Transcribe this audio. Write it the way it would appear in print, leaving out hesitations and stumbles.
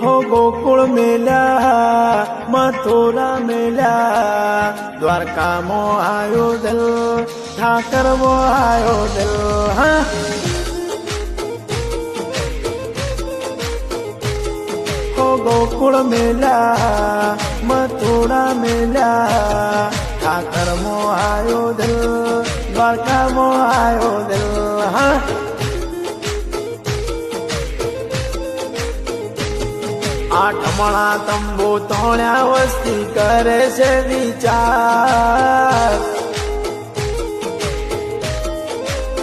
हो गोकुळ मेल्या मथुरा मेल्या द्वारका मो आयो दिल ठाकर मो आयो दिल हाँ हो गोकुळ मेल्या मथुरा मेल्या ठाकर मो आयो दिल द्वारका मो आयो दिल हाँ आठमणा तंबू तोण्या वस्ती करे से विचार